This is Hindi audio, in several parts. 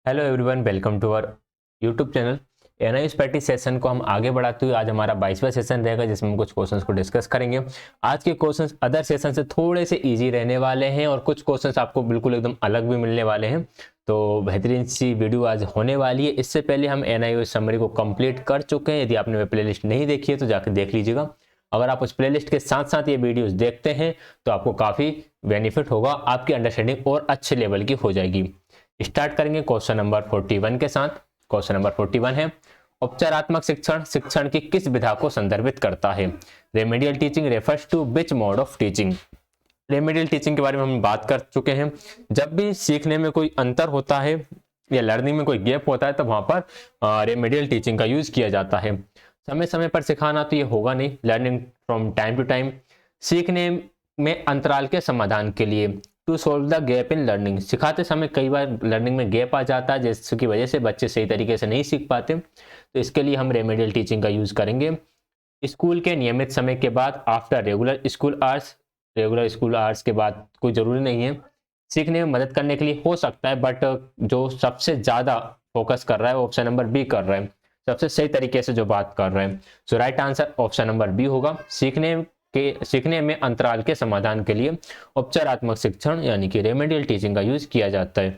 Hello everyone, welcome to our YouTube channel. NIS practice session को हम आगे बढ़ाते हुए आज हमारा 22वां सेशन रहेगा, जिसमें हम कुछ क्वेश्चंस को डिस्कस करेंगे। आज के क्वेश्चंस अदर सेशन से थोड़े से इजी रहने वाले हैं और कुछ क्वेश्चंस आपको बिल्कुल एकदम अलग भी मिलने वाले हैं। तो बेहतरीन सी वीडियो आज होने वाली है। इससे पहले हम एनआईएस समरी को कंप्लीट कर चुके हैं। यदि आपने वह प्ले नहीं देखी है तो जाकर देख लीजिएगा। अगर आप उस प्लेलिस्ट के साथ साथ ये वीडियोस देखते हैं तो आपको काफ़ी बेनिफिट होगा, आपकी अंडरस्टैंडिंग और अच्छे लेवल की हो जाएगी। स्टार्ट करेंगे क्वेश्चन नंबर 41 के साथ। क्वेश्चन नंबर 41 है, उपचारात्मक शिक्षण शिक्षण की किस विधा को संदर्भित करता है? Remedial teaching refers to which mode of teaching? Remedial teaching के बारे में हम बात कर चुके हैं। जब भी सीखने में कोई अंतर होता है या लर्निंग में कोई गैप होता है तो वहां पर रेमेडियल टीचिंग का यूज किया जाता है। समय समय पर सिखाना तो ये होगा नहीं, learning from time to time. सीखने में अंतराल के समाधान के लिए, to solve the gap in learning, सिखाते समय कई बार लर्निंग में गैप आ जाता है जिसकी वजह से बच्चे सही तरीके से नहीं सीख पाते, तो इसके लिए हम रेमेडियल टीचिंग का यूज करेंगे। स्कूल के नियमित समय के बाद, after regular school hours, regular school hours के बाद कोई जरूरी नहीं है, सीखने में मदद करने के लिए हो सकता है, बट जो सबसे ज्यादा फोकस कर रहा है वो ऑप्शन नंबर बी कर रहा है, सबसे सही तरीके से जो बात कर रहे हैं। So right answer option number B होगा। सीखने में अंतराल के समाधान के लिए उपचारात्मक शिक्षण यानी कि रेमेडियल टीचिंग का यूज किया जाता है।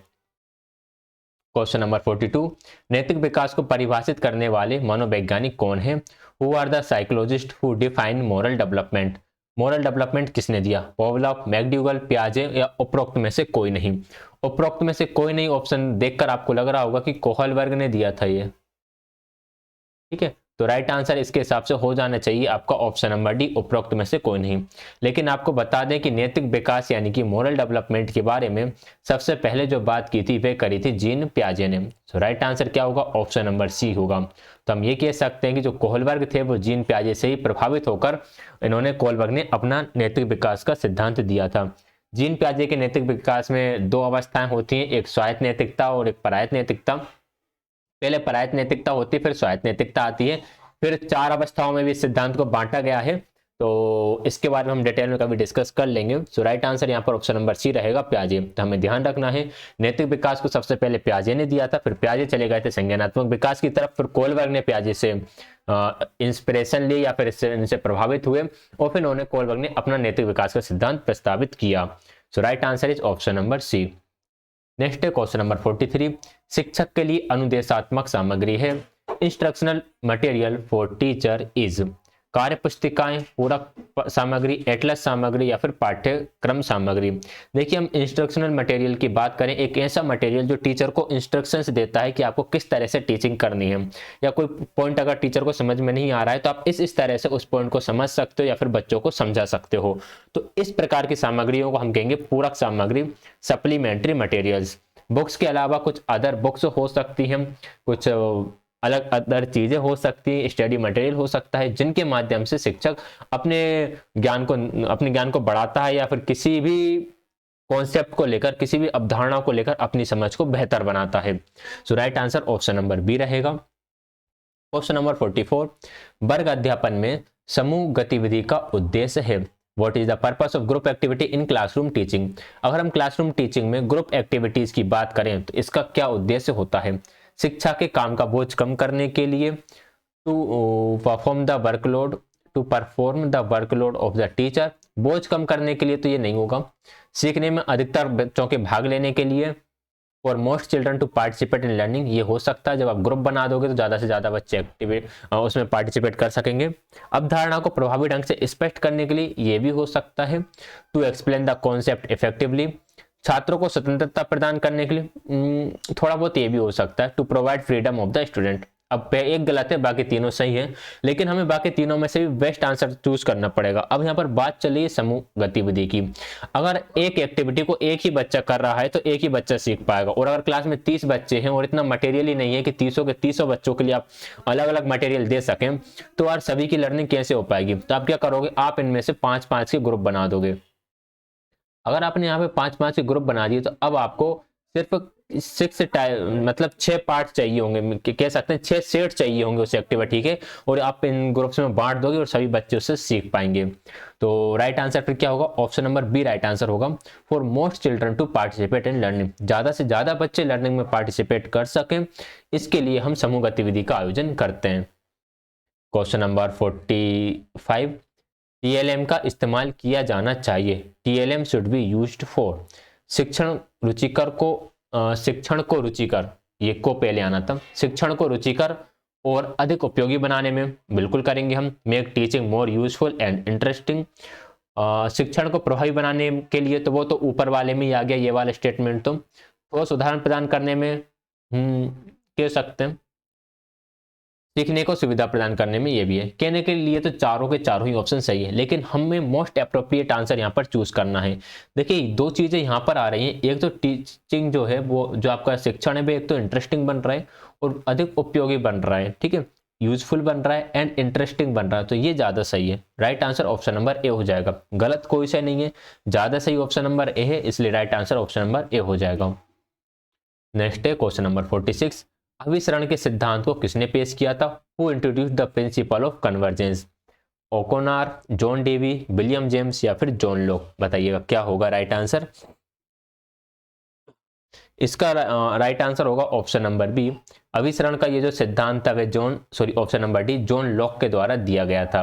क्वेश्चन नंबर 42, नैतिक विकास को परिभाषित करने वाले मनोवैज्ञानिक कौन है? Who are the psychologist who define moral development? Moral development किसने दिया? पॉवलोव, मैकडूगल, पियाजे या उपरोक्त में से कोई नहीं? उपरोक्त में से कोई नहीं ऑप्शन देखकर आपको लग रहा होगा कि कोहलबर्ग ने दिया था ये, ठीक है। तो राइट आंसर इसके हिसाब से हो जाना चाहिए आपका ऑप्शन नंबर डी, उपरोक्त में से कोई नहीं। लेकिन आपको बता दें कि नैतिक विकास यानी कि मोरल डेवलपमेंट के बारे में सबसे पहले जो बात की थी वे करी थी जीन पियाजे ने। तो राइट आंसर क्या होगा? ऑप्शन नंबर सी होगा। तो हम ये कह सकते हैं कि जो कोहलबर्ग थे वो जीन पियाजे से ही प्रभावित होकर इन्होंने कोहलबर्ग ने अपना नैतिक विकास का सिद्धांत दिया था। जीन पियाजे के नैतिक विकास में दो अवस्थाएं होती हैं, एक स्वायत्त नैतिकता और एक परायत्त नैतिकता। पहले परायत्त नैतिकता होती है, फिर स्वायत्त नैतिकता आती है। फिर चार अवस्थाओं में भी सिद्धांत को बांटा गया है, तो इसके बारे में हम डिटेल में कभी डिस्कस कर लेंगे। सो राइट आंसर यहाँ पर ऑप्शन नंबर सी रहेगा, पियाजे। तो हमें ध्यान रखना है नैतिक विकास को सबसे पहले पियाजे ने दिया था, फिर पियाजे चले गए थे संज्ञानात्मक विकास की तरफ, फिर कोहलबर्ग ने पियाजे से इंस्पिरेशन ली या फिर इनसे प्रभावित हुए और फिर उन्होंने कोहलबर्ग ने अपना नैतिक विकास का सिद्धांत प्रस्तावित किया। So right answer is option number C. Next है क्वेश्चन नंबर 43, शिक्षक के लिए अनुदेशात्मक सामग्री है। Instructional material for teacher is कार्य पुस्तिकाएं, पूरक सामग्री, एटलस सामग्री या फिर पाठ्यक्रम सामग्री। देखिए, हम इंस्ट्रक्शनल मटेरियल की बात करें, एक ऐसा मटेरियल जो टीचर को इंस्ट्रक्शंस देता है कि आपको किस तरह से टीचिंग करनी है, या कोई पॉइंट अगर टीचर को समझ में नहीं आ रहा है तो आप इस तरह से उस पॉइंट को समझ सकते हो या फिर बच्चों को समझा सकते हो। तो इस प्रकार की सामग्रियों को हम कहेंगे पूरक सामग्री, सप्लीमेंट्री मटेरियल्स। बुक्स के अलावा कुछ अदर बुक्स हो सकती हैं, कुछ अलग अदर चीजें हो सकती हैं, स्टडी मटेरियल हो सकता है, जिनके माध्यम से शिक्षक अपने ज्ञान को बढ़ाता है या फिर किसी भी कॉन्सेप्ट को लेकर, किसी भी अवधारणा को लेकर अपनी समझ को बेहतर बनाता है। So right answer option number B रहेगा। क्वेश्चन नंबर 44, वर्ग अध्यापन में समूह गतिविधि का उद्देश्य है। What is the purpose of group activity in classroom teaching? अगर हम क्लासरूम टीचिंग में ग्रुप एक्टिविटीज की बात करें तो इसका क्या उद्देश्य होता है? शिक्षा के काम का बोझ कम करने के लिए, to perform the workload, to perform the workload of the teacher, बोझ कम करने के लिए तो ये नहीं होगा, सीखने में अधिकतर बच्चों के भाग लेने के लिए, for most children to participate in learning, ये हो सकता है जब आप ग्रुप बना दोगे तो ज्यादा से ज्यादा बच्चे उसमें पार्टिसिपेट कर सकेंगे। अवधारणा को प्रभावी ढंग से स्पष्ट करने के लिए ये भी हो सकता है, to explain the concept effectively, छात्रों को स्वतंत्रता प्रदान करने के लिए थोड़ा बहुत ये भी हो सकता है, to provide freedom of the student. अब एक गलत है, बाकी तीनों सही है, लेकिन हमें बाकी तीनों में से भी बेस्ट आंसर चूज करना पड़ेगा। अब यहाँ पर बात चल रही है समूह गतिविधि की। अगर एक एक्टिविटी को एक ही बच्चा कर रहा है तो एक ही बच्चा सीख पाएगा, और अगर क्लास में 30 बच्चे हैं और इतना मटेरियल ही नहीं है कि 30 के 30 बच्चों के लिए आप अलग अलग मटेरियल दे सकें, तो यार सभी की लर्निंग कैसे हो पाएगी? तो आप क्या करोगे, आप इनमें से 5-5 के ग्रुप बना दोगे। अगर आपने यहाँ पे 5-5 के ग्रुप बना दिए तो अब आपको सिर्फ 6 पार्ट चाहिए होंगे, कह सकते हैं 6 सेट चाहिए होंगे उस एक्टिविटी के, और आप इन ग्रुप्स में बांट दोगे और सभी बच्चे उससे सीख पाएंगे। तो राइट आंसर फिर क्या होगा, option number B right answer होगा, for most children to participate in learning. ज़्यादा से ज़्यादा बच्चे लर्निंग में पार्टिसिपेट कर सकें, इसके लिए हम समूह गतिविधि का आयोजन करते हैं। क्वेश्चन नंबर 45, टीएलएम का इस्तेमाल किया जाना चाहिए। TLM should be used for, शिक्षण को रुचिकर, ये को पहले आना था, शिक्षण को रुचिकर और अधिक उपयोगी बनाने में बिल्कुल करेंगे हम। Make teaching more useful and interesting, शिक्षण को प्रभावी बनाने के लिए, तो वो तो ऊपर वाले में ही आ गया ये वाला स्टेटमेंट। तो ठोस उदाहरण प्रदान करने में कह सकते हैं, सीखने को सुविधा प्रदान करने में, ये भी है। कहने के लिए तो चारों के चारों ही ऑप्शन सही है, लेकिन हमें मोस्ट अप्रोप्रिएट आंसर यहाँ पर चूज करना है। देखिए 2 चीजें यहाँ पर आ रही हैं, एक तो टीचिंग जो है वो जो आपका शिक्षण है एक तो इंटरेस्टिंग बन रहा है और अधिक उपयोगी बन रहा है, ठीक है, यूजफुल बन रहा है एंड इंटरेस्टिंग बन रहा है, तो ये ज्यादा सही है। Right answer option number A हो जाएगा, गलत कोई सा नहीं है, ज्यादा सही ऑप्शन नंबर ए है, इसलिए right answer option number A हो जाएगा। नेक्स्ट है क्वेश्चन नंबर 46, अभिसरण के सिद्धांत को किसने पेश किया था? Who introduce the principle of convergence? O'Connor, John Dewey, William James या फिर जॉन लॉक? बताइएगा क्या होगा राइट आंसर। इसका राइट आंसर होगा ऑप्शन नंबर बी, अभिसरण का ये जो सिद्धांत था वह option number D, John Locke के द्वारा दिया गया था।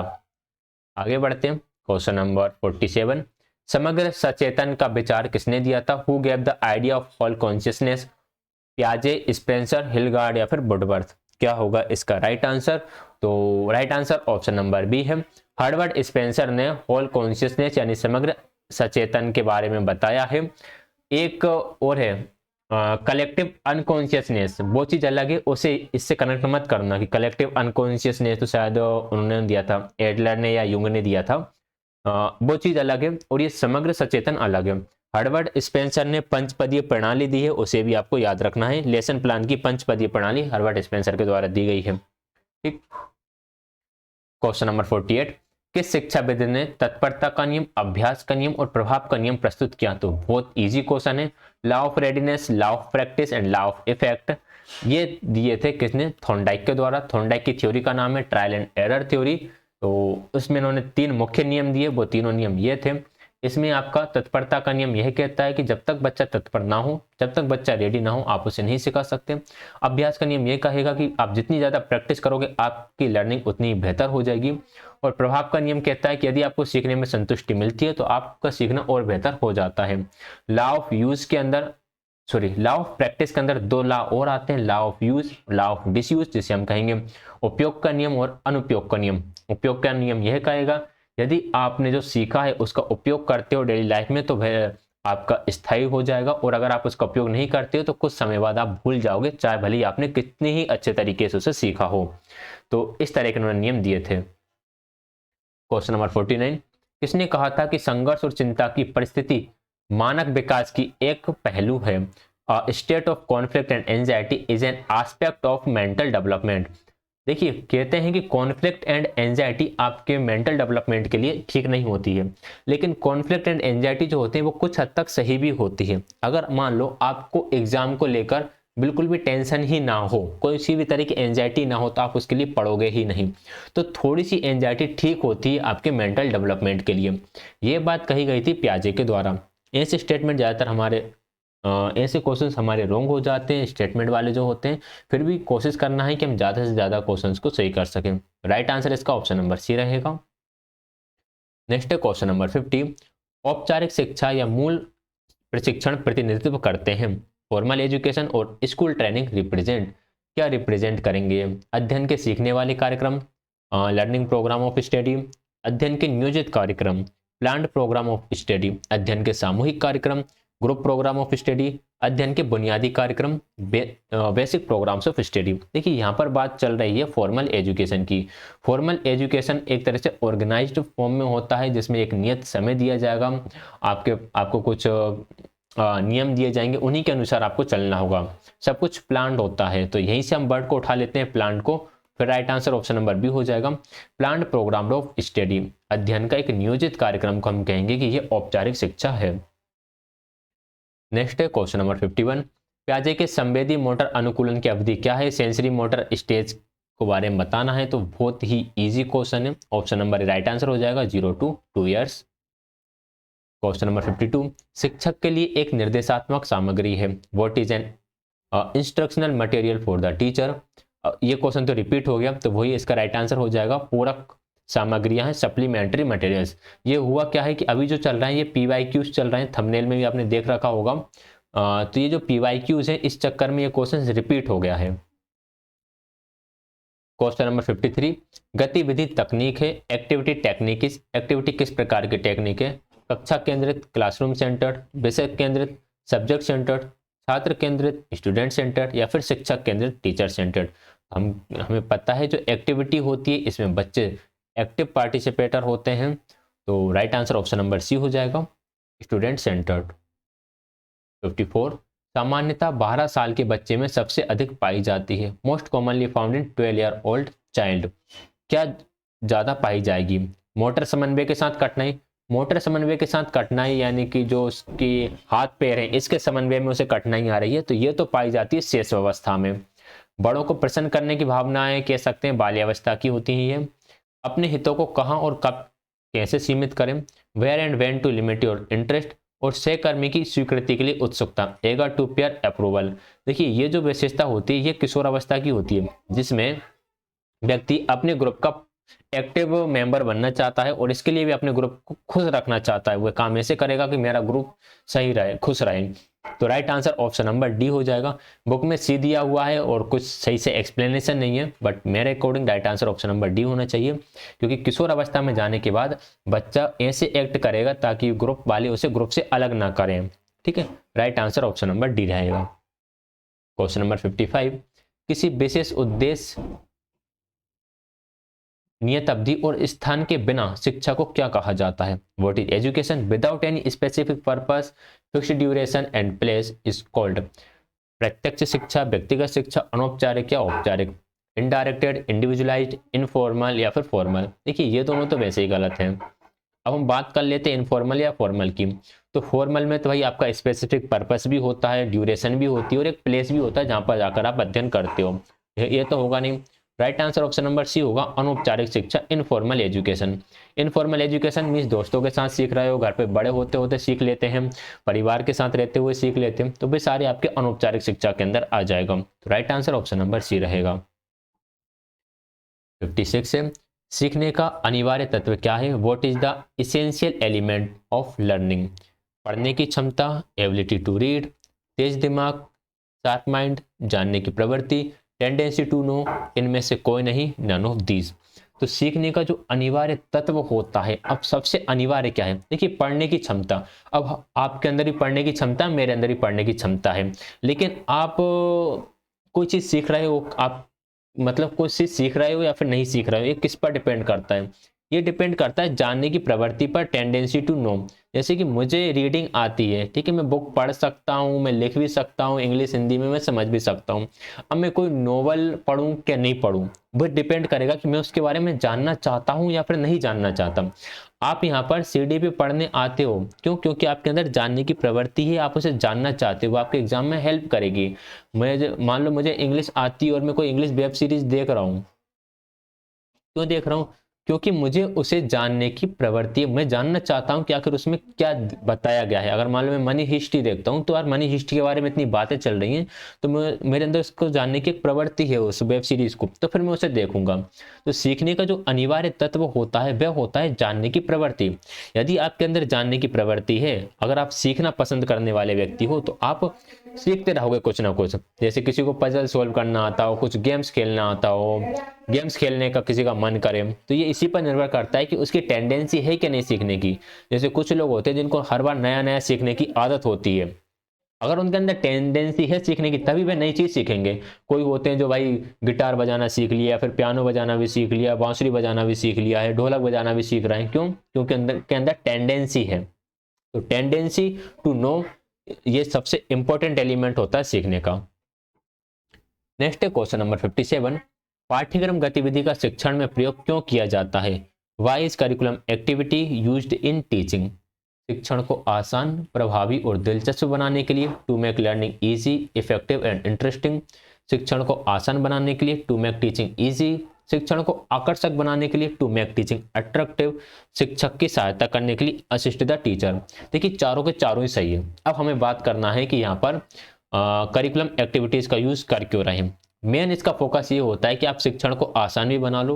आगे बढ़ते हैं, क्वेश्चन नंबर 47, समग्र सचेतन का विचार किसने दिया था? Who gave the idea of whole consciousness? पियाजे, स्पेंसर, हिलगार्ड या फिर वुडवर्थ? क्या होगा इसका राइट आंसर? तो right answer option number B है, हर्बर्ट स्पेंसर ने होल कॉन्शियसनेस यानी समग्र सचेतन के बारे में बताया है। एक और है कलेक्टिव अनकॉन्शियसनेस, वो चीज अलग है, उसे इससे कनेक्ट मत करना कि कलेक्टिव अनकॉन्शियसनेस तो शायद उन्होंने दिया था, एडलर ने या यूंग ने दिया था, वो चीज अलग है और ये समग्र सचेतन अलग है। हर्बर्ट स्पेंसर ने पंचपदीय प्रणाली दी है, उसे भी आपको याद रखना है, लेसन प्लान की पंचपदीय प्रणाली हर्बर्ट स्पेंसर के द्वारा दी गई है, ठीक। क्वेश्चन नंबर 48, किस शिक्षाविद ने तत्परता का नियम, अभ्यास का नियम और प्रभाव का नियम प्रस्तुत किया? तो बहुत इजी क्वेश्चन है, law of readiness, law of practice and law of effect. ये दिए थे किसने? थॉर्नडाइक के द्वारा। थॉर्नडाइक की थ्योरी का नाम है ट्रायल एंड एरर थ्योरी। तो उसमें इन्होंने 3 मुख्य नियम दिए, वो तीनों नियम ये थे। इसमें आपका तत्परता का नियम यह कहता है कि जब तक बच्चा तत्पर ना हो, जब तक बच्चा रेडी ना हो, आप उसे नहीं सिखा सकते। अभ्यास का नियम यह कहेगा कि आप जितनी ज्यादा प्रैक्टिस करोगे आपकी लर्निंग उतनी बेहतर हो जाएगी। और प्रभाव का नियम कहता है कि यदि आपको सीखने में संतुष्टि मिलती है तो आपका सीखना और बेहतर हो जाता है। लॉ ऑफ यूज के अंदर लॉ ऑफ प्रैक्टिस के अंदर 2 लॉ और आते हैं, law of use, law of disuse, जिसे हम कहेंगे उपयोग का नियम और अनुपयोग का नियम। उपयोग का नियम यह कहेगा यदि आपने जो सीखा है उसका उपयोग करते हो डेली लाइफ में तो वह आपका स्थायी हो जाएगा, और अगर आप उसका उपयोग नहीं करते हो तो कुछ समय बाद आप भूल जाओगे, चाहे भले ही आपने कितने ही अच्छे तरीके से उसे सीखा हो। तो इस तरह के उन्होंने नियम दिए थे। क्वेश्चन नंबर 49, किसने कहा था कि संघर्ष और चिंता की परिस्थिति मानक विकास की एक पहलू है? State of conflict and anxiety is an aspect of mental development. देखिए कहते हैं कि कॉन्फ्लिक्ट एंड एंजाइटी आपके मेंटल डेवलपमेंट के लिए ठीक नहीं होती है, लेकिन कॉन्फ्लिक्ट एंड एंजाइटी जो होते हैं वो कुछ हद तक सही भी होती है। अगर मान लो आपको एग्जाम को लेकर बिल्कुल भी टेंशन ही ना हो, कोई सी भी तरह की एंजाइटी ना हो, तो आप उसके लिए पढ़ोगे ही नहीं। तो थोड़ी सी एंजाइटी ठीक होती है आपके मेंटल डेवलपमेंट के लिए। ये बात कही गई थी पियाजे के द्वारा। ऐसे स्टेटमेंट ज़्यादातर हमारे ऐसे क्वेश्चंस हमारे रॉन्ग हो जाते हैं, स्टेटमेंट वाले जो होते हैं। फिर भी कोशिश करना है कि हम ज़्यादा से ज़्यादा क्वेश्चंस को सही कर सकें। राइट आंसर इसका ऑप्शन नंबर सी रहेगा। नेक्स्ट है क्वेश्चन नंबर 50, औपचारिक शिक्षा या मूल प्रशिक्षण प्रतिनिधित्व करते हैं? फॉर्मल एजुकेशन और स्कूल ट्रेनिंग रिप्रेजेंट, क्या रिप्रेजेंट करेंगे? अध्ययन के सीखने वाले कार्यक्रम, लर्निंग प्रोग्राम ऑफ स्टडी, अध्ययन के नियोजित कार्यक्रम, प्लान्ड प्रोग्राम ऑफ स्टडी, अध्ययन के सामूहिक कार्यक्रम, ग्रुप प्रोग्राम ऑफ स्टडी, अध्ययन के बुनियादी कार्यक्रम, बेसिक प्रोग्राम्स ऑफ स्टडी। देखिए यहाँ पर बात चल रही है फॉर्मल एजुकेशन की। फॉर्मल एजुकेशन एक तरह से ऑर्गेनाइज्ड फॉर्म में होता है, जिसमें एक नियत समय दिया जाएगा, आपको कुछ नियम दिए जाएंगे, उन्हीं के अनुसार आपको चलना होगा, सब कुछ प्लान्ड होता है। तो यहीं से हम वर्ड को उठा लेते हैं, प्लान्ड को। फिर right answer option number B हो जाएगा, प्लान्ड प्रोग्राम ऑफ स्टडी। अध्ययन का एक नियोजित कार्यक्रम को हम कहेंगे कि ये औपचारिक शिक्षा है। नेक्स्ट है क्वेश्चन नंबर 51, प्याजे के संवेदी मोटर अनुकूलन की अवधि क्या है? सेंसरी मोटर स्टेज को बारे में बताना है, तो बहुत ही इजी क्वेश्चन है। ऑप्शन नंबर राइट आंसर हो जाएगा 0 to 2 ईयर्स। क्वेश्चन नंबर 52, शिक्षक के लिए एक निर्देशात्मक सामग्री है। What is an instructional material for the teacher? ये क्वेश्चन तो रिपीट हो गया, तो वही इसका राइट आंसर हो जाएगा। पूरक सामग्रियां हैं, सप्लीमेंट्री मटेरियल्स। ये हुआ क्या है कि अभी जो चल रहा है ये पीवाईक्यूज चल रहे हैं, थंबनेल में भी आपने देख रखा होगा। तो ये जो पीवाईक्यूज है इस चक्कर में ये क्वेश्चन रिपीट हो गया है। क्वेश्चन नंबर 53, गतिविधि तकनीक है। एक्टिविटी टेक्निक इज, एक्टिविटी किस प्रकार की टेक्निक है? कक्षा केंद्रित, क्लासरूम सेंटर्ड, विषय केंद्रित, सब्जेक्ट सेंटर्ड, छात्र केंद्रित, स्टूडेंट सेंटर्ड, या फिर शिक्षक केंद्रित, टीचर सेंटर्ड। हमें पता है जो एक्टिविटी होती है इसमें बच्चे एक्टिव पार्टिसिपेटर होते हैं, तो right answer option number C हो जाएगा, स्टूडेंट सेंटर्ड। 54, सामान्यतः 12 साल के बच्चे में सबसे अधिक पाई जाती है। Most commonly found in 12 year old child. क्या ज्यादा पाई जाएगी? मोटर समन्वय के साथ कठिनाई, मोटर समन्वय के साथ कठिनाई यानी कि जो उसकी हाथ पैर है इसके समन्वय में उसे कठिनाई आ रही है, तो ये तो पाई जाती है शेष अवस्था में। बड़ों को प्रसन्न करने की भावनाएं कह सकते हैं बाल्यावस्था की होती है। अपने हितों को कहाँ और कब कैसे सीमित करें? Where and when to limit your interest, और सहकर्मी की स्वीकृति के लिए उत्सुकता, एगर टू पेयर अप्रूवल। देखिए ये जो विशेषता होती है ये किशोर अवस्था की होती है, जिसमें व्यक्ति अपने ग्रुप का एक्टिव मेंबर बनना चाहता है और इसके लिए भी अपने ग्रुप को खुश रखना चाहता है। वह काम ऐसे करेगा कि मेरा ग्रुप सही रहे, खुश रहे। तो right answer option number D हो जाएगा। बुक में सी दिया हुआ है और कुछ सही से एक्सप्लेनेशन नहीं है, बट मेरे according right answer option number D होना चाहिए, क्योंकि किशोर अवस्था में जाने के बाद बच्चा ऐसे एक्ट करेगा ताकि ग्रुप वाले उसे ग्रुप से अलग ना करें। ठीक है, right answer option number D रहेगा। क्वेश्चन नंबर 55, किसी विशेष उद्देश्य, नियत अवधि और स्थान के बिना शिक्षा को क्या कहा जाता है? What is education without any specific purpose, fixed duration and place is called? प्रत्यक्ष शिक्षा, व्यक्तिगत शिक्षा, अनौपचारिक या औपचारिक, इनडायरेक्टेड, इंडिविजुअलाइज्ड, इनफॉर्मल या फिर फॉर्मल। देखिए ये दोनों तो वैसे ही गलत हैं। अब हम बात कर लेते हैं इनफॉर्मल या फॉर्मल की। तो फॉर्मल में तो भाई आपका स्पेसिफिक पर्पस भी होता है, ड्यूरेशन भी होती है और एक प्लेस भी होता है जहां पर जाकर आप अध्ययन करते हो। ये तो होगा नहीं। Right answer option number C होगा, अनौपचारिक शिक्षा, informal education. Informal education means दोस्तों के साथ सीख रहे हो, घर पे बड़े होते होते सीख लेते हैं, परिवार के साथ रहते हुए सीख लेते हैं, तो वे सारे आपके अनौपचारिक शिक्षा के अंदर आ जाएगा। तो right answer option number C रहेगा। 56 है, सीखने का अनिवार्य तत्व क्या है? What is the essential element of learning? पढ़ने की क्षमता, एबिलिटी टू रीड, तेज दिमाग, शार्प माइंड, जानने की प्रवृत्ति, टेंडेंसी टू नो, इनमें से कोई नहीं, नन ऑफ दीज। तो सीखने का जो अनिवार्य तत्व होता है, अब सबसे अनिवार्य क्या है? देखिए पढ़ने की क्षमता। अब आपके अंदर ही पढ़ने की क्षमता, मेरे अंदर ही पढ़ने की क्षमता है, लेकिन आप कोई चीज सीख रहे हो, आप मतलब कोई चीज सीख रहे हो या फिर नहीं सीख रहे हो, ये किस पर डिपेंड करता है? ये डिपेंड करता है जानने की प्रवृत्ति पर, टेंडेंसी टू नो। जैसे कि मुझे रीडिंग आती है, ठीक है, मैं बुक पढ़ सकता हूँ, मैं लिख भी सकता हूँ, इंग्लिश हिंदी में मैं समझ भी सकता हूँ। अब मैं कोई नोवेल पढ़ूँ क्या नहीं पढ़ूँ, वो डिपेंड करेगा कि मैं उसके बारे में जानना चाहता हूँ या फिर नहीं जानना चाहता। आप यहाँ पर सीडी पे पढ़ने आते हो, क्यों? क्योंकि आपके अंदर जानने की प्रवृत्ति है, आप उसे जानना चाहते हो, वो आपके एग्जाम में हेल्प करेगी। मैं मान लो मुझे इंग्लिश आती है और मैं कोई इंग्लिश वेब सीरीज देख रहा हूँ, क्यों देख रहा हूँ? क्योंकि मुझे उसे जानने की प्रवृत्ति है, मैं जानना चाहता हूँ कि आखिर उसमें क्या बताया गया है। अगर मान लो मैं मनी हिस्ट्री देखता हूँ, तो यार मनी हिस्ट्री के बारे में इतनी बातें चल रही हैं, तो मेरे अंदर उसको जानने की एक प्रवृत्ति है उस वेब सीरीज को, तो फिर मैं उसे देखूंगा। तो सीखने का जो अनिवार्य तत्व होता है वह होता है जानने की प्रवृत्ति। यदि आपके अंदर जानने की प्रवृत्ति है, अगर आप सीखना पसंद करने वाले व्यक्ति हो, तो आप सीखते रहोगे कुछ ना कुछ। जैसे किसी को पजल सोल्व करना आता हो, कुछ गेम्स खेलना आता हो, गेम्स खेलने का किसी का मन करे, तो ये इसी पर निर्भर करता है कि उसकी टेंडेंसी है कि नहीं सीखने की। जैसे कुछ लोग होते हैं जिनको हर बार नया नया सीखने की आदत होती है, अगर उनके अंदर टेंडेंसी है सीखने की तभी वे नई चीज सीखेंगे। कोई होते हैं जो भाई गिटार बजाना सीख लिया, फिर पियानो बजाना भी सीख लिया, बांसुरी बजाना भी सीख लिया है, ढोलक बजाना भी सीख रहे हैं, क्यों? क्योंकि अंदर टेंडेंसी है। तो टेंडेंसी टू नो ये सबसे इंपॉर्टेंट एलिमेंट होता है सीखने का। नेक्स्ट है क्वेश्चन नंबर 57, पाठ्यक्रम गतिविधि का शिक्षण में प्रयोग क्यों किया जाता है? Why is curriculum activity used in teaching? शिक्षण को आसान, प्रभावी और दिलचस्प बनाने के लिए, to make learning easy, effective and interesting. शिक्षण को आसान बनाने के लिए, टू मेक टीचिंग इजी। शिक्षण को आकर्षक बनाने के लिए, टू मेक टीचिंग अट्रैक्टिव। शिक्षक की सहायता करने के लिए, असिस्ट द टीचर। देखिए चारों के चारों ही सही है। अब हमें बात करना है कि यहाँ पर करिकुलम एक्टिविटीज का यूज कर क्यों रहे हैं। मेन इसका फोकस ये होता है कि आप शिक्षण को आसान भी बना लो,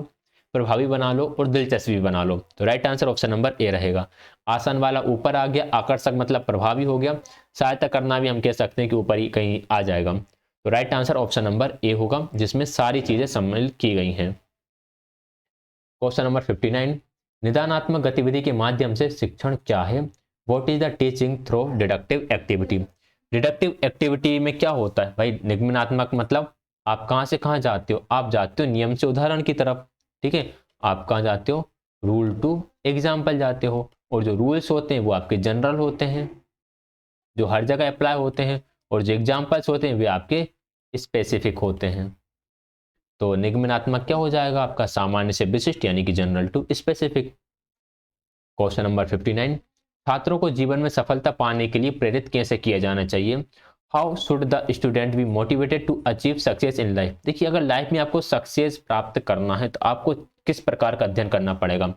प्रभावी बना लो और दिलचस्प भी बना लो। तो right answer option number A रहेगा। आसान वाला ऊपर आ गया, आकर्षक मतलब प्रभावी हो गया, सहायता करना भी हम कह सकते हैं कि ऊपर ही कहीं आ जाएगा। तो right answer option number A होगा, जिसमें सारी चीजें सम्मिलित की गई हैं। क्वेश्चन नंबर 59, निदानात्मक गतिविधि के माध्यम से शिक्षण क्या है। What is the teaching through deductive activity. Deductive activity में क्या होता है भाई, निगमनात्मक मतलब आप कहां से कहां जाते हो, आप जाते हो नियम से उदाहरण की तरफ, ठीक है। आप कहां जाते हो, रूल टू एग्जाम्पल जाते हो, और जो रूल्स होते हैं वो आपके जनरल होते हैं, जो हर जगह अप्लाई होते हैं, और जो एग्जाम्पल्स होते हैं वे आपके स्पेसिफिक होते हैं। तो निगमनात्मक क्या हो जाएगा आपका, सामान्य से विशिष्ट यानी कि general to specific. Question number 59, छात्रों को जीवन में सफलता पाने के लिए प्रेरित कैसे किया जाना चाहिए। How should the student be motivated to achieve success in life. देखिए अगर लाइफ में आपको सक्सेस प्राप्त करना है तो आपको किस प्रकार का अध्ययन करना पड़ेगा।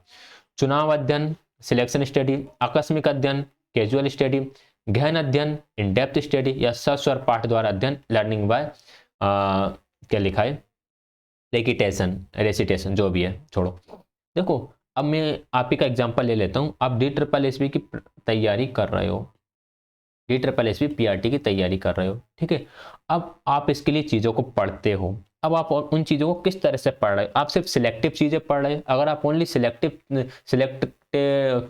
चुनाव अध्ययन, सिलेक्शन स्टडी, आकस्मिक अध्ययन, कैजुअल स्टडी, गहन अध्ययन, इन डेप्थ स्टडी, या सस्वर पाठ द्वारा अध्ययन, लर्निंग बाय क्या लिखा है, रेसिटेशन, जो भी है छोड़ो। देखो अब मैं आप ही का एग्जांपल ले लेता हूं। आप DSSB की तैयारी कर रहे हो, DSSB PRT की तैयारी कर रहे हो, ठीक है। अब आप इसके लिए चीज़ों को पढ़ते हो। अब आप उन चीज़ों को किस तरह से पढ़ रहे हो, आप सिर्फ सिलेक्टिव चीज़ें पढ़ रहे हो। अगर आप ओनली सिलेक्ट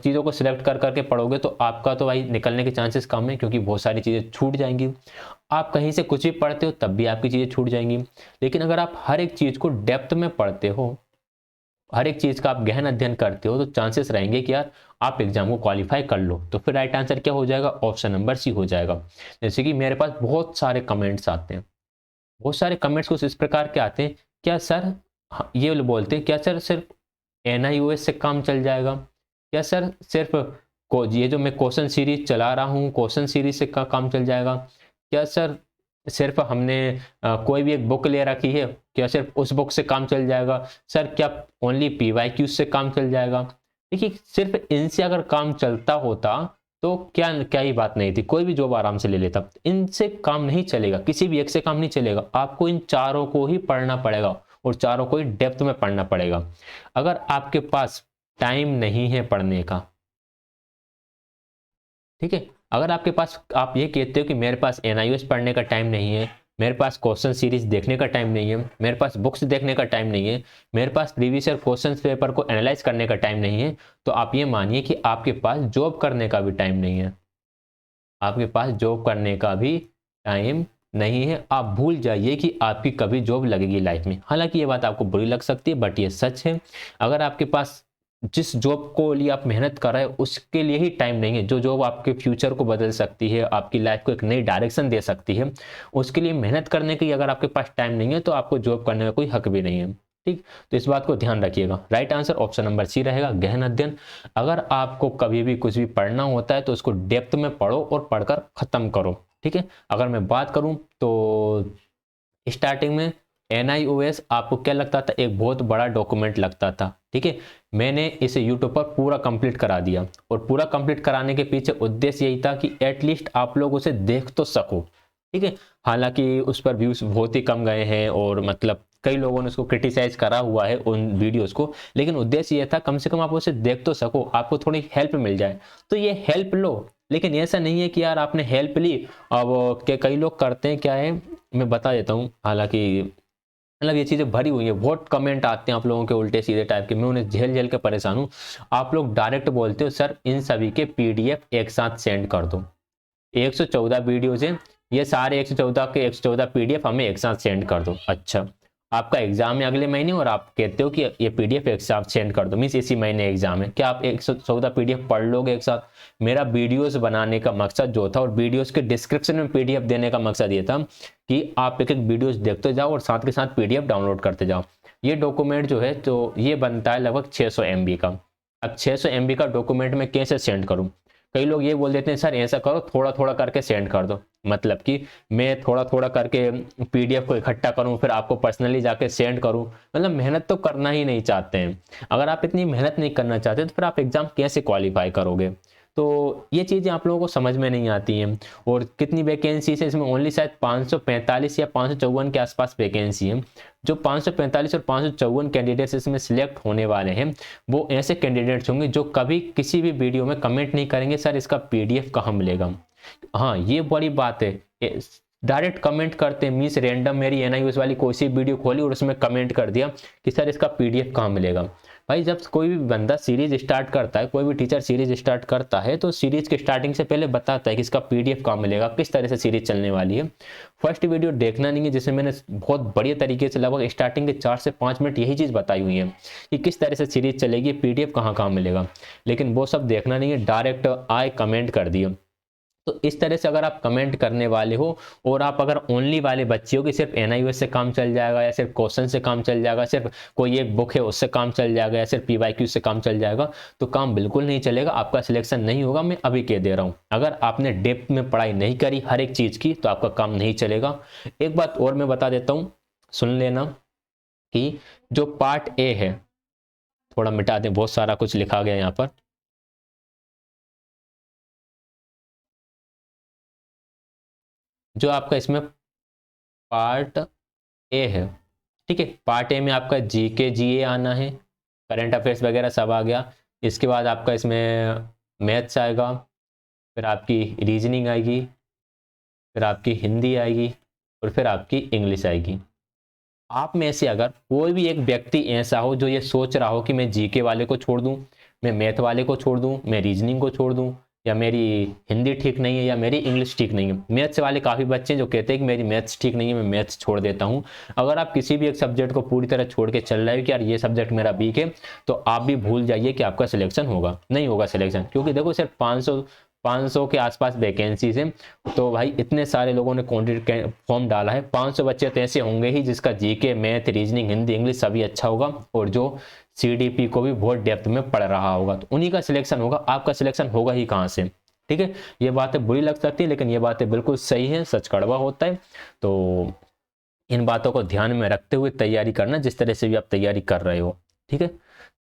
चीज़ों को सिलेक्ट कर करके पढ़ोगे तो आपका तो भाई निकलने के चांसेस कम है, क्योंकि बहुत सारी चीज़ें छूट जाएंगी। आप कहीं से कुछ भी पढ़ते हो तब भी आपकी चीज़ें छूट जाएंगी। लेकिन अगर आप हर एक चीज़ को डेप्थ में पढ़ते हो, हर एक चीज़ का आप गहन अध्ययन करते हो, तो चांसेस रहेंगे कि यार आप एग्जाम को क्वालिफाई कर लो। तो फिर राइट आंसर क्या हो जाएगा, ऑप्शन नंबर सी हो जाएगा। जैसे कि मेरे पास बहुत सारे कमेंट्स आते हैं, बहुत सारे कमेंट्स कुछ इस प्रकार के आते हैं, क्या सर ये बोलते हैं, क्या सर सिर्फ NIOS से काम चल जाएगा, क्या सर सिर्फ ये जो मैं क्वेश्चन सीरीज चला रहा हूँ क्वेश्चन सीरीज से काम चल जाएगा, क्या सर सिर्फ हमने कोई भी एक बुक ले रखी है, क्या सिर्फ उस बुक से काम चल जाएगा, सर क्या ओनली PYQ से काम चल जाएगा। देखिए सिर्फ इनसे अगर काम चलता होता तो क्या क्या ही बात नहीं थी, कोई भी जॉब आराम से ले लेता। इनसे काम नहीं चलेगा, किसी भी एक से काम नहीं चलेगा, आपको इन चारों को ही पढ़ना पड़ेगा और चारों को ही डेप्थ में पढ़ना पड़ेगा। अगर आपके पास टाइम नहीं है पढ़ने का, ठीक है, अगर आपके पास आप ये कहते हो कि मेरे पास NIOS पढ़ने का टाइम नहीं है, मेरे पास क्वेश्चन सीरीज देखने का टाइम नहीं है, मेरे पास बुक्स देखने का टाइम नहीं है, मेरे पास प्रीवियस ईयर क्वेश्चन पेपर को एनालाइज करने का टाइम नहीं है, तो आप ये मानिए कि आपके पास जॉब करने का भी टाइम नहीं है, आपके पास जॉब करने का भी टाइम नहीं है। आप भूल जाइए कि आपकी कभी जॉब लगेगी लाइफ में। हालांकि ये बात आपको बुरी लग सकती है बट ये सच है। अगर आपके पास जिस जॉब को लिए आप मेहनत कर रहे हो उसके लिए ही टाइम नहीं है, जो जॉब आपके फ्यूचर को बदल सकती है, आपकी लाइफ को एक नई डायरेक्शन दे सकती है, उसके लिए मेहनत करने की अगर आपके पास टाइम नहीं है तो आपको जॉब करने का कोई हक भी नहीं है, ठीक। तो इस बात को ध्यान रखिएगा। Right answer option number C रहेगा, गहन अध्ययन। अगर आपको कभी भी कुछ भी पढ़ना होता है तो उसको डेप्थ में पढ़ो और पढ़कर खत्म करो, ठीक है। अगर मैं बात करूं तो स्टार्टिंग में NIOS आपको क्या लगता था, एक बहुत बड़ा डॉक्यूमेंट लगता था, ठीक है। मैंने इसे यूट्यूब पर पूरा कंप्लीट करा दिया, और पूरा कंप्लीट कराने के पीछे उद्देश्य यही था कि एटलीस्ट आप लोग उसे देख तो सको, ठीक है। हालांकि उस पर व्यूज बहुत ही कम गए हैं और मतलब कई लोगों ने उसको क्रिटिसाइज करा हुआ है उन वीडियोस को, लेकिन उद्देश्य यह था कम से कम आप उसे देख तो सको, आपको थोड़ी हेल्प मिल जाए। तो ये हेल्प लो, लेकिन ऐसा नहीं है कि यार आपने हेल्प ली। अब कई लोग करते हैं क्या है, मैं बता देता हूँ। हालांकि मतलब ये चीज़ें भरी हुई है, बहुत कमेंट आते हैं आप लोगों के उल्टे सीधे टाइप के, मैं उन्हें झेल झेल के परेशान हूँ। आप लोग डायरेक्ट बोलते हो सर इन सभी के PDF एक साथ सेंड कर दो। 114 वीडियोज हैं, ये सारे 114 के 114 PDF हमें एक साथ सेंड कर दो। अच्छा, आपका एग्जाम है अगले महीने और आप कहते हो कि ये PDF एक साथ सेंड कर दो, मीन्स इसी महीने एग्जाम है, क्या आप 114 PDF पढ़ लोगे एक साथ। मेरा वीडियोस बनाने का मकसद जो था और वीडियोस के डिस्क्रिप्शन में PDF देने का मकसद ये था कि आप एक एक वीडियोस देखते जाओ और साथ के साथ PDF डाउनलोड करते जाओ। ये डॉक्यूमेंट जो है तो ये बनता है लगभग 600 MB का। अब 600 MB का डॉक्यूमेंट मैं कैसे सेंड करूँ, कई लोग ये बोल देते हैं सर ऐसा करो थोड़ा थोड़ा करके सेंड कर दो, मतलब कि मैं थोड़ा थोड़ा करके पीडीएफ को इकट्ठा करूं फिर आपको पर्सनली जाके सेंड करूं, मतलब मेहनत तो करना ही नहीं चाहते हैं। अगर आप इतनी मेहनत नहीं करना चाहते तो फिर आप एग्जाम कैसे क्वालिफाई करोगे? तो ये चीज़ें आप लोगों को समझ में नहीं आती हैं। और कितनी वैकेंसी है इसमें, ओनली शायद 545 या 554 के आसपास वैकेंसी है। जो 545 और 554 कैंडिडेट्स इसमें सिलेक्ट होने वाले हैं वो ऐसे कैंडिडेट्स होंगे जो कभी किसी भी वीडियो में कमेंट नहीं करेंगे सर इसका पीडीएफ कहाँ मिलेगा। हाँ ये बड़ी बात है, डायरेक्ट कमेंट करते हैं, मीन्स रैंडम मेरी एनआईयूएस वाली कोई सी वीडियो खोली और उसमें कमेंट कर दिया कि सर इसका पीडीएफ कहाँ मिलेगा। भाई जब कोई भी बंदा सीरीज स्टार्ट करता है, कोई भी टीचर सीरीज स्टार्ट करता है तो सीरीज के स्टार्टिंग से पहले बताता है कि इसका पीडीएफ कहाँ मिलेगा, किस तरह से सीरीज चलने वाली है। फर्स्ट वीडियो देखना नहीं है जिसमें मैंने बहुत बढ़िया तरीके से लगभग स्टार्टिंग के 4 से 5 मिनट यही चीज़ बताई हुई है कि किस तरह से सीरीज चलेगी, पीडीएफ कहाँ कहाँ मिलेगा, लेकिन वो सब देखना नहीं है, डायरेक्ट आए कमेंट कर दिए। तो इस तरह से अगर आप कमेंट करने वाले हो और आप अगर ओनली वाले बच्चे हो कि सिर्फ एनआईयूएस से काम चल जाएगा या सिर्फ क्वेश्चन से काम चल जाएगा, सिर्फ कोई एक बुक है उससे काम चल जाएगा या सिर्फ पीवाईक्यू से काम चल जाएगा, तो काम बिल्कुल नहीं चलेगा, आपका सिलेक्शन नहीं होगा। मैं अभी कह दे रहा हूं, अगर आपने डेप्थ में पढ़ाई नहीं करी हर एक चीज की तो आपका काम नहीं चलेगा। एक बात और मैं बता देता हूं, सुन लेना कि जो पार्ट ए है, थोड़ा मिटा दें, बहुत सारा कुछ लिखा गया यहाँ पर। जो आपका इसमें पार्ट ए है, ठीक है, पार्ट ए में आपका जीके जीए आना है, करंट अफेयर्स वगैरह सब आ गया। इसके बाद आपका इसमें मैथ्स आएगा, फिर आपकी रीजनिंग आएगी, फिर आपकी हिंदी आएगी और फिर आपकी इंग्लिश आएगी। आप में से अगर कोई भी एक व्यक्ति ऐसा हो जो ये सोच रहा हो कि मैं जीके वाले को छोड़ दूं, मैं मैथ वाले को छोड़ दूं, मैं रीजनिंग को छोड़ दूं, या मेरी हिंदी ठीक नहीं है या मेरी इंग्लिश ठीक नहीं है, मैथ्स वाले काफ़ी बच्चे हैं जो कहते हैं कि मेरी मैथ्स ठीक नहीं है, मैं मैथ्स छोड़ देता हूं। अगर आप किसी भी एक सब्जेक्ट को पूरी तरह छोड़ के चल रहे हो कि यार ये सब्जेक्ट मेरा वीक है, तो आप भी भूल जाइए कि आपका सिलेक्शन होगा, नहीं होगा सिलेक्शन, क्योंकि देखो सिर्फ 500 के आसपास वैकेंसीज हैं। तो भाई इतने सारे लोगों ने कॉन्टेक्ट फॉर्म डाला है, 500 बच्चे तो ऐसे होंगे ही जिसका GK math reasoning Hindi English सभी अच्छा होगा और जो सीडीपी को भी बहुत डेप्थ में पढ़ रहा होगा, तो उन्हीं का सिलेक्शन होगा, आपका सिलेक्शन होगा ही कहाँ से? ठीक है, ये बातें बुरी लग सकती है लेकिन ये बातें बिल्कुल सही है, सच कड़वा होता है। तो इन बातों को ध्यान में रखते हुए तैयारी करना, जिस तरह से भी आप तैयारी कर रहे हो। ठीक है,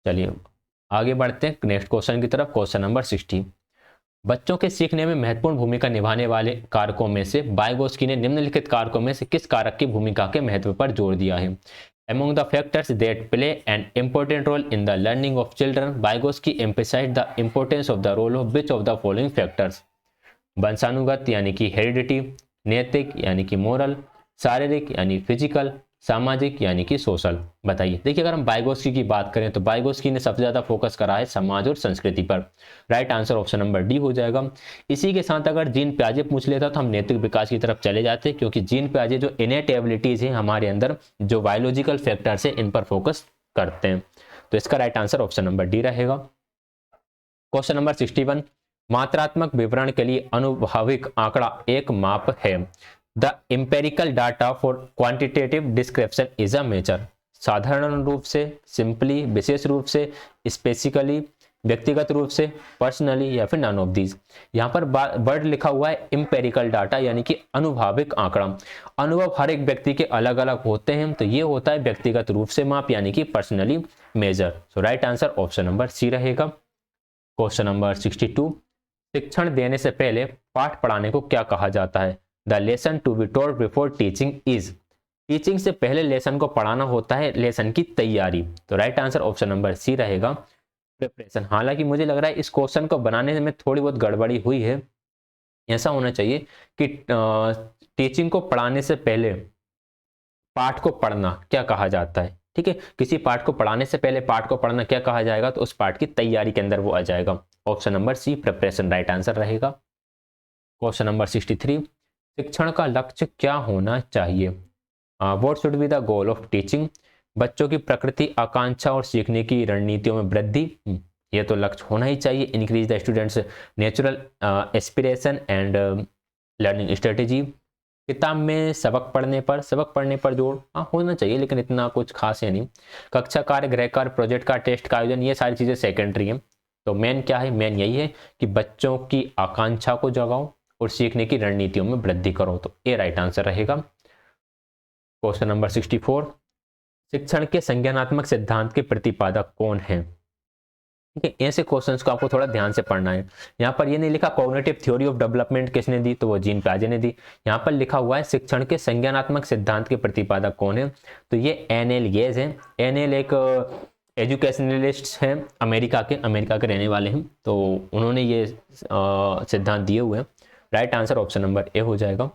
चलिए आगे बढ़ते हैं नेक्स्ट क्वेश्चन की तरफ। क्वेश्चन नंबर 60, बच्चों के सीखने में महत्वपूर्ण भूमिका निभाने वाले कारकों में से वाइगोस्की ने निम्नलिखित कारकों में से किस कारक की भूमिका के महत्व पर जोर दिया है? Among the factors that play an important role in the learning of children, Vygotsky emphasized the importance of the role of which of the following factors? वंशानुगत यानी कि हेरिडिटी, नैतिक यानी कि मोरल, शारीरिक यानी फिजिकल, सामाजिक यानी कि सोशल। बताइए। देखिए अगर हम वाइगोस्की की बात करें तो वाइगोस्की ने सबसे ज्यादा फोकस करा है समाज और संस्कृति पर। Right answer option number D हो जाएगा। इसी के साथ अगर जीन प्याजे पूछ लेता तो हम नैतिक विकास की तरफ चले जाते, क्योंकि जीन प्याजे जो इनेट एबिलिटीज है हमारे अंदर, जो बायोलॉजिकल फैक्टर्स है, इन पर फोकस करते हैं। तो इसका right answer option number D रहेगा। क्वेश्चन नंबर 61, मात्रात्मक विवरण के लिए अनुभाविक आंकड़ा एक माप है। The empirical data for quantitative description is a measure. साधारण रूप से, सिंपली, विशेष रूप से, स्पेसिकली, व्यक्तिगत रूप से, पर्सनली, या फिर नन ऑफ दीज। यहाँ पर वर्ड लिखा हुआ है एम्पेरिकल डाटा यानी कि अनुभाविक आंकड़ा। अनुभव हर एक व्यक्ति के अलग अलग होते हैं, तो ये होता है व्यक्तिगत रूप से माप यानी कि personally measure. So right answer option number C रहेगा। क्वेश्चन नंबर 62, शिक्षण देने से पहले पाठ पढ़ाने को क्या कहा जाता है? The lesson to be told before teaching is. Teaching से पहले लेसन को पढ़ाना होता है लेसन की तैयारी। तो right answer option number C रहेगा, प्रिपरेशन। हालांकि मुझे लग रहा है इस क्वेश्चन को बनाने में थोड़ी बहुत गड़बड़ी हुई है। ऐसा होना चाहिए कि टीचिंग को पढ़ाने से पहले पाठ को पढ़ना क्या कहा जाता है। ठीक है, किसी पाठ को पढ़ाने से पहले पाठ को पढ़ना क्या कहा जाएगा, तो उस पाठ की तैयारी के अंदर वो आ जाएगा। Option number C, preparation, right answer रहेगा। क्वेश्चन नंबर 63, शिक्षण का लक्ष्य क्या होना चाहिए? What should be the goal of teaching? बच्चों की प्रकृति, आकांक्षा और सीखने की रणनीतियों में वृद्धि, ये तो लक्ष्य होना ही चाहिए। Increase the students natural aspiration and learning strategy. किताब में सबक पढ़ने पर जोर होना चाहिए, लेकिन इतना कुछ खास है नहीं। कक्षा कार्य, गृह कार्य, प्रोजेक्ट का, टेस्ट का आयोजन, ये सारी चीजें सेकेंडरी हैं। तो मेन क्या है, मेन यही है कि बच्चों की आकांक्षा को जगाओ और सीखने की रणनीतियों में वृद्धि करो। तो ए राइट आंसर रहेगा। क्वेश्चन नंबर 64, शिक्षण के संज्ञानात्मक सिद्धांत के प्रतिपादक कौन है? ठीक है, ऐसे क्वेश्चंस को आपको थोड़ा ध्यान से पढ़ना है। यहाँ पर ये नहीं लिखा कॉग्निटिव थ्योरी ऑफ डेवलपमेंट किसने दी, तो वो जीन पियाजे ने दी। यहाँ पर लिखा हुआ है शिक्षण के संज्ञानात्मक सिद्धांत के प्रतिपादक कौन है, तो ये एन.एल. गेज है। एन.एल. एक एजुकेशनलिस्ट हैं, अमेरिका के रहने वाले हैं। तो उन्होंने ये सिद्धांत दिए हुए हैं। Right answer option number A हो जाएगा।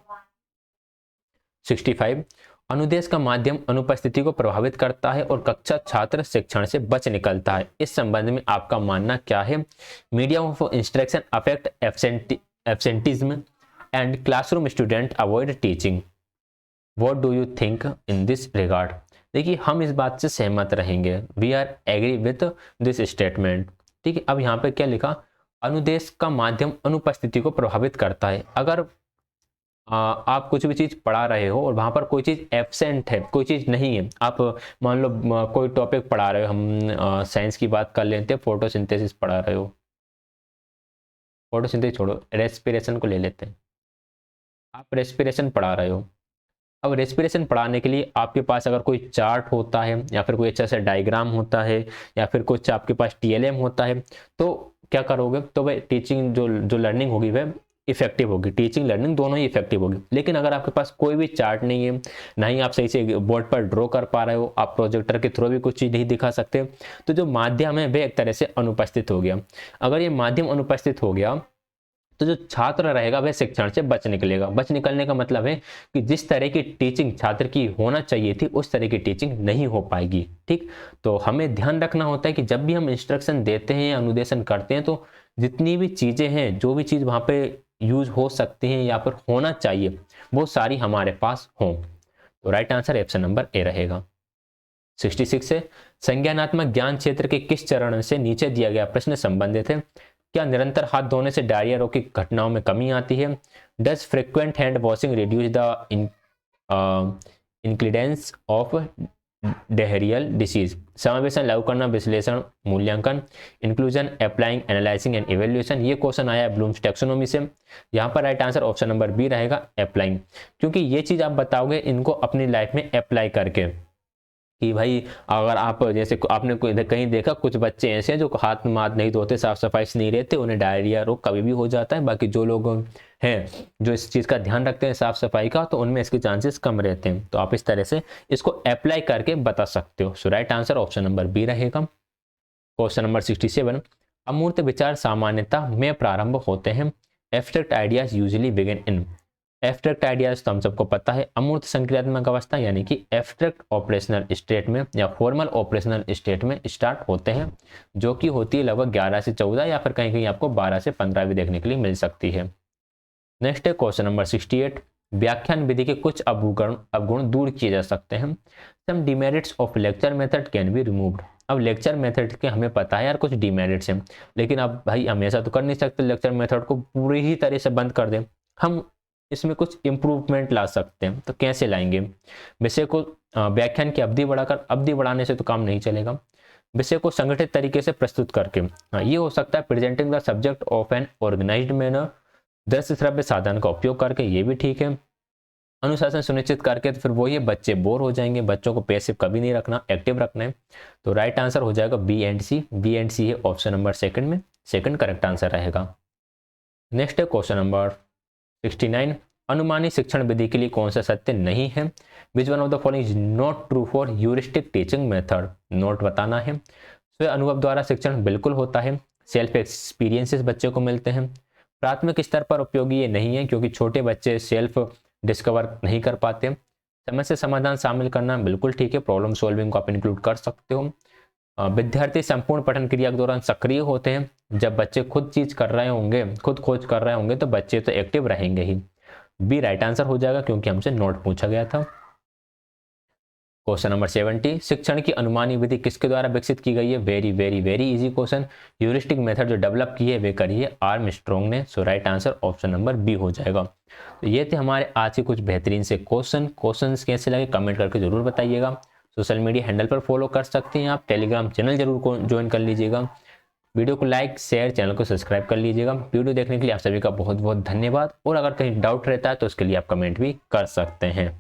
65, अनुदेश का माध्यम अनुपस्थिति को प्रभावित करता है और कक्षा छात्र शिक्षण से बच निकलता है। इस संबंध में आपका मानना क्या है? Medium of instruction affect absenteeism and classroom student avoid teaching. What do you think in this regard? देखिए, हम इस बात से सहमत रहेंगे, we are agree with this statement. ठीक है, अब यहाँ पे क्या लिखा, अनुदेश का माध्यम अनुपस्थिति को प्रभावित करता है। अगर आप कुछ भी चीज पढ़ा रहे हो और वहां पर कोई चीज एब्सेंट है, कोई चीज नहीं है, आप मान लो कोई टॉपिक पढ़ा रहे हो, हम साइंस की बात कर लेते हैं, फोटोसिंथेसिस पढ़ा रहे हो, फोटोसिंथेसिस छोड़ो, रेस्पिरेशन को ले लेते हैं। आप रेस्पिरेशन पढ़ा रहे हो, अब रेस्पिरेशन पढ़ाने के लिए आपके पास अगर कोई चार्ट होता है या फिर कोई अच्छा सा डायग्राम होता है या फिर कुछ आपके पास टीएलएम होता है, तो क्या करोगे, तो वह टीचिंग जो लर्निंग होगी वह इफेक्टिव होगी, टीचिंग लर्निंग दोनों ही इफेक्टिव होगी। लेकिन अगर आपके पास कोई भी चार्ट नहीं है, ना ही आप सही से बोर्ड पर ड्रॉ कर पा रहे हो, आप प्रोजेक्टर के थ्रू भी कुछ चीज नहीं दिखा सकते, तो जो माध्यम है वह एक तरह से अनुपस्थित हो गया। अगर ये माध्यम अनुपस्थित हो गया तो जो छात्र रहेगा वह शिक्षण से बच निकलेगा। बच निकलने का मतलब है कि जिस तरह की टीचिंग छात्र की होना चाहिए थी उस तरह की टीचिंग नहीं हो पाएगी। ठीक, तो हमें ध्यान रखना होता है कि जब भी हम इंस्ट्रक्शन देते हैं या अनुदेशन करते हैं, तो जितनी भी चीजें हैं, जो भी चीज वहां पे यूज हो सकती हैं या फिर होना चाहिए, वो सारी हमारे पास हों। तो right answer option number A रहेगा। 66 से संज्ञानात्मक ज्ञान क्षेत्र के किस चरण से नीचे दिया गया प्रश्न संबंधित है? क्या निरंतर हाथ धोने से डायरिया रोग की घटनाओं में कमी आती है? Does frequent hand washing reduce the incidence of diarrhoeal disease? समावेशन, लागू करना, विश्लेषण, मूल्यांकन, inclusion, applying, analysing and evaluation. ये क्वेश्चन आया है ब्लूम्स टैक्सोनॉमी से। यहाँ पर right answer option number B रहेगा, अप्लाइंग। क्योंकि ये चीज आप बताओगे इनको अपनी लाइफ में अप्लाई करके कि भाई अगर आप जैसे आपने कहीं देखा कुछ बच्चे ऐसे हैं जो हाथ माथ नहीं धोते, साफ सफाई से नहीं रहते, उन्हें डायरिया रोग कभी भी हो जाता है। बाकी जो लोग हैं जो इस चीज़ का ध्यान रखते हैं साफ सफाई का, तो उनमें इसके चांसेस कम रहते हैं। तो आप इस तरह से इसको अप्लाई करके बता सकते हो। So right answer option number B रहेगा। क्वेश्चन नंबर 67, अमूर्त विचार सामान्यता में प्रारंभ होते हैं। Abstract ideas usually begin in. Abstract ideas तो हम सबको पता है, अमूर्त संक्रियात्मक अवस्था यानी कि एब्स्ट्रैक्ट ऑपरेशनल स्टेट में या फॉर्मल ऑपरेशनल स्टेट में स्टार्ट होते हैं, जो कि होती है लगभग 11 से 14 या फिर कहीं कहीं आपको 12 से 15 भी देखने के लिए मिल सकती है। नेक्स्ट है क्वेश्चन नंबर 68, व्याख्यान विधि के कुछ अवगुण दूर किए जा सकते हैं। Some demerits of lecture method can be removed. अब लेक्चर मेथड के हमें पता है यार कुछ डिमेरिट्स हैं, लेकिन अब भाई हमेशा तो कर नहीं सकते लेक्चर मेथड को पूरी ही तरह से बंद कर दें। हम इसमें कुछ इम्प्रूवमेंट ला सकते हैं, तो कैसे लाएंगे? विषय को व्याख्यान की अवधि बढ़ाने से तो काम नहीं चलेगा। विषय को संगठित तरीके से प्रस्तुत करके, ये हो सकता है presenting the subject of an organised manner, दृश्य श्रव्य साधन का उपयोग करके, ये भी ठीक है। अनुशासन सुनिश्चित करके, तो फिर वही बच्चे बोर हो जाएंगे, बच्चों को पैसिव कभी नहीं रखना, एक्टिव रखना है। तो राइट आंसर हो जाएगा B and C. B and C है ऑप्शन नंबर सेकंड में, सेकंड करेक्ट आंसर रहेगा। नेक्स्ट है क्वेश्चन नंबर 69, अनुमानी शिक्षण विधि के लिए कौन सा सत्य नहीं है? Which one of the following is not true for heuristic teaching method? Not बताना है। स्वयं अनुभव द्वारा शिक्षण बिल्कुल होता है, सेल्फ एक्सपीरियंसेस बच्चे को मिलते हैं। प्राथमिक स्तर पर उपयोगी ये नहीं है क्योंकि छोटे बच्चे सेल्फ डिस्कवर नहीं कर पाते। समस्या समाधान शामिल करना बिल्कुल ठीक है, प्रॉब्लम सॉल्विंग को आप इंक्लूड कर सकते हो। विद्यार्थी संपूर्ण पठन क्रिया के दौरान सक्रिय होते हैं। जब बच्चे खुद चीज कर रहे होंगे, खुद खोज कर रहे होंगे, तो बच्चे तो एक्टिव रहेंगे ही। बी राइट आंसर हो जाएगा क्योंकि हमसे नोट पूछा गया था। क्वेश्चन नंबर 70, शिक्षण की अनुमानी विधि किसके द्वारा विकसित की गई है? Very very very easy question. Heuristic method जो डेवलप की है वे करी है आर्मस्ट्रॉन्ग ने। So right answer option number B हो जाएगा। तो ये थे हमारे आज के कुछ बेहतरीन से क्वेश्चंस कैसे लगे कमेंट करके जरूर बताइएगा। सोशल मीडिया हैंडल पर फॉलो कर सकते हैं आप, टेलीग्राम चैनल जरूर ज्वाइन कर लीजिएगा। वीडियो को लाइक शेयर, चैनल को सब्सक्राइब कर लीजिएगा। वीडियो देखने के लिए आप सभी का बहुत बहुत धन्यवाद। और अगर कहीं डाउट रहता है तो उसके लिए आप कमेंट भी कर सकते हैं।